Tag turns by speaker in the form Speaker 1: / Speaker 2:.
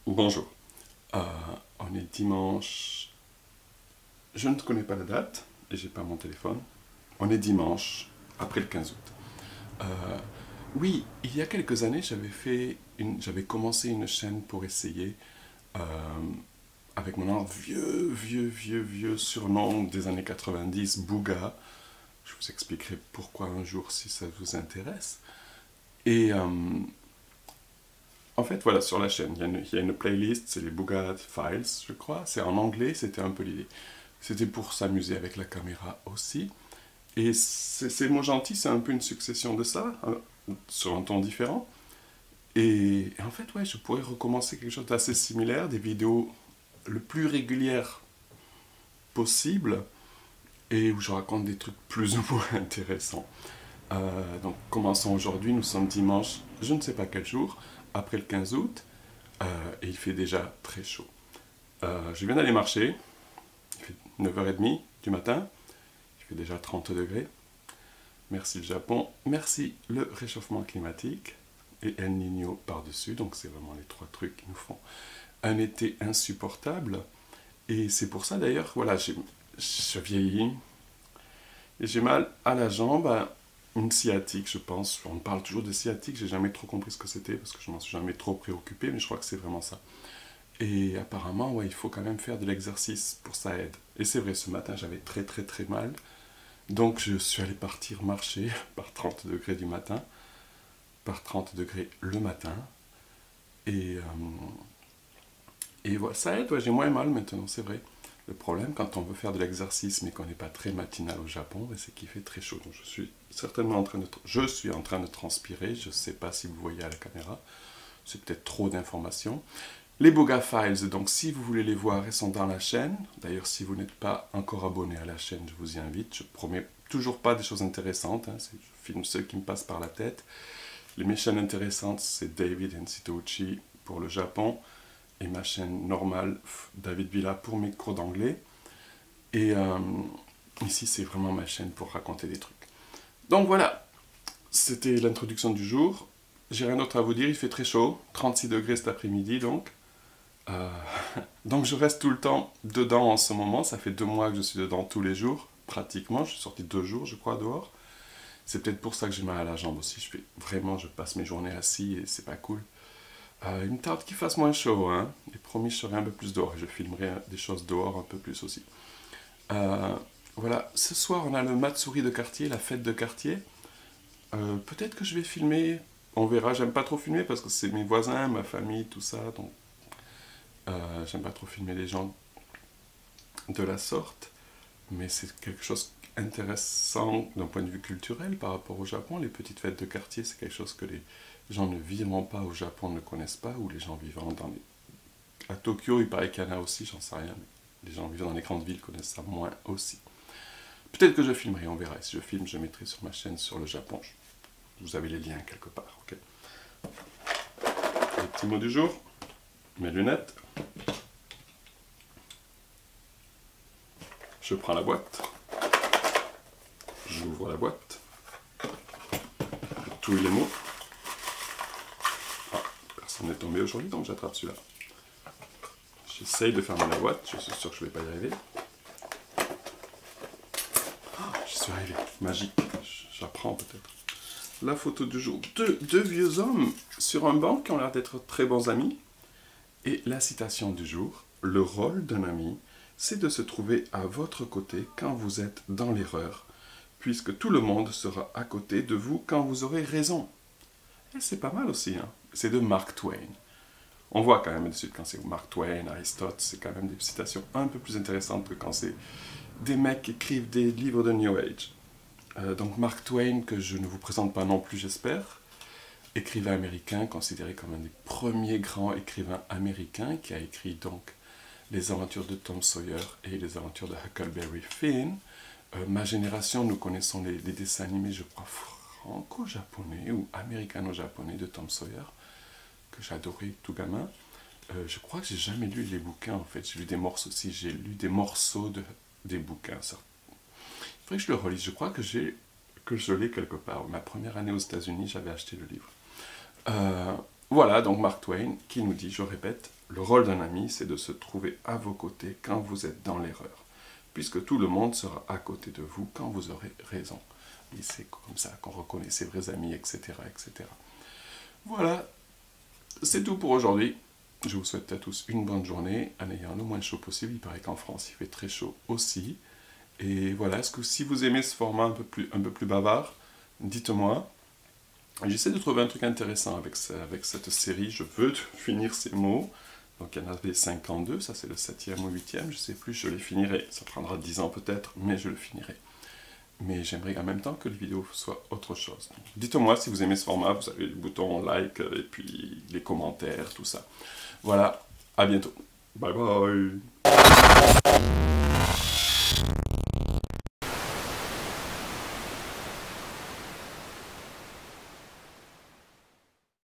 Speaker 1: Bonjour, Euh, on est dimanche, je ne connais pas la date et j'ai pas mon téléphone. On est dimanche, après le 15 août. Euh, oui, il y a quelques années, j'avais commencé une chaîne pour essayer euh, avec mon vieux surnom des années 90, Bouga. Je vous expliquerai pourquoi un jour si ça vous intéresse. Et en fait, voilà, sur la chaîne, il y a une playlist, c'est les Bugatti Files, je crois. C'est en anglais, c'était un peu l'idée. C'était pour s'amuser avec la caméra aussi. Et ces mots gentils, c'est un peu une succession de ça, hein, sur un ton différent. Et en fait, ouais, je pourrais recommencer quelque chose d'assez similaire, des vidéos le plus régulières possible, et où je raconte des trucs plus ou moins intéressants. Donc, commençons aujourd'hui, nous sommes dimanche, je ne sais pas quel jour, après le 15 août, et il fait déjà très chaud. Je viens d'aller marcher, il fait 9h30 du matin, il fait déjà 30 degrés. Merci le Japon, merci le réchauffement climatique et El Niño par-dessus, donc c'est vraiment les trois trucs qui nous font un été insupportable. Et c'est pour ça d'ailleurs, voilà, je vieillis et j'ai mal à la jambe, une sciatique je pense. On parle toujours de sciatique, j'ai jamais trop compris ce que c'était parce que je m'en suis jamais trop préoccupé, mais je crois que c'est vraiment ça. Et apparemment, ouais, il faut quand même faire de l'exercice pour ça aide. Et c'est vrai, ce matin, j'avais très mal. Donc je suis allé partir marcher par 30 degrés du matin, par 30 degrés le matin. Et, et voilà, ça aide, ouais, j'ai moins mal maintenant, c'est vrai. Le problème, quand on veut faire de l'exercice mais qu'on n'est pas très matinal au Japon, c'est qu'il fait très chaud. Donc je suis certainement je suis en train de transpirer. Je ne sais pas si vous voyez à la caméra. C'est peut-être trop d'informations. Les Boga Files, donc si vous voulez les voir, elles sont dans la chaîne. D'ailleurs, si vous n'êtes pas encore abonné à la chaîne, je vous y invite. Je promets toujours pas des choses intéressantes. Je filme ceux qui me passent par la tête. Mes chaînes intéressantes, c'est David Ensitouchi pour le Japon et ma chaîne normale, David Villa, pour mes cours d'anglais. Et ici, c'est vraiment ma chaîne pour raconter des trucs. Donc voilà, c'était l'introduction du jour. J'ai rien d'autre à vous dire, il fait très chaud, 36 degrés cet après-midi donc. Euh, donc je reste tout le temps dedans en ce moment, ça fait 2 mois que je suis dedans tous les jours, pratiquement, je suis sorti 2 jours je crois dehors. C'est peut-être pour ça que j'ai mal à la jambe aussi, je passe mes journées assis et c'est pas cool. Il me tarde qu'il fasse moins chaud, hein. Et promis, je serai un peu plus dehors et je filmerai des choses dehors un peu plus aussi. Euh, voilà, ce soir on a le Matsuri de quartier, la fête de quartier. Peut-être que je vais filmer, on verra, j'aime pas trop filmer parce que c'est mes voisins, ma famille, tout ça, donc j'aime pas trop filmer les gens de la sorte, mais c'est quelque chose d'intéressant d'un point de vue culturel par rapport au Japon. Les petites fêtes de quartier, c'est quelque chose que les gens ne vivront pas au Japon, ne connaissent pas, ou les gens vivant à Tokyo, il paraît qu'il y en a aussi, j'en sais rien, mais les gens vivant dans les grandes villes connaissent ça moins aussi. Peut-être que je filmerai, on verra. Si je filme, je mettrai sur ma chaîne sur le Japon. Vous avez les liens quelque part, ok. Les petits mots du jour, mes lunettes. Je prends la boîte. J'ouvre la boîte. Tous les mots. Ah, personne n'est tombé aujourd'hui, donc j'attrape celui-là. J'essaye de fermer la boîte, je suis sûr que je ne vais pas y arriver. Ah, j'y suis arrivé, magique. J'apprends peut-être. La photo du jour. Deux vieux hommes sur un banc qui ont l'air d'être très bons amis. Et la citation du jour. Le rôle d'un ami, c'est de se trouver à votre côté quand vous êtes dans l'erreur, puisque tout le monde sera à côté de vous quand vous aurez raison. Et c'est pas mal aussi, hein. C'est de Mark Twain. On voit quand même dessus quand c'est Mark Twain, Aristote, c'est quand même des citations un peu plus intéressantes que quand c'est des mecs qui écrivent des livres de New Age. Donc Mark Twain, que je ne vous présente pas non plus, j'espère, écrivain américain, considéré comme un des premiers grands écrivains américains, qui a écrit donc les aventures de Tom Sawyer et les aventures de Huckleberry Finn. Ma génération, nous connaissons les dessins animés, je crois, franco-japonais ou américano-japonais de Tom Sawyer, que j'adorais tout gamin. Je crois que j'ai jamais lu les bouquins en fait, j'ai lu des morceaux aussi, j'ai lu des morceaux des bouquins. Ça. Il faudrait que je le relise, je crois que je l'ai quelque part. Ma première année aux États-Unis, j'avais acheté le livre. Voilà, donc Mark Twain qui nous dit, je répète, le rôle d'un ami, c'est de se trouver à vos côtés quand vous êtes dans l'erreur, puisque tout le monde sera à côté de vous quand vous aurez raison. Et c'est comme ça qu'on reconnaît ses vrais amis, etc., etc. Voilà, c'est tout pour aujourd'hui. Je vous souhaite à tous une bonne journée, en ayant le moins chaud possible. Il paraît qu'en France, il fait très chaud aussi. Et voilà, est-ce que si vous aimez ce format un peu plus bavard, dites-moi. J'essaie de trouver un truc intéressant avec cette série. Je veux finir ces mots. Donc il y en avait 52, ça c'est le 7e ou 8e, je ne sais plus, je les finirai. Ça prendra 10 ans peut-être, mais je le finirai. Mais j'aimerais en même temps que les vidéos soient autre chose. Dites-moi si vous aimez ce format, vous avez le bouton like, et puis les commentaires, tout ça. Voilà, à bientôt. Bye bye.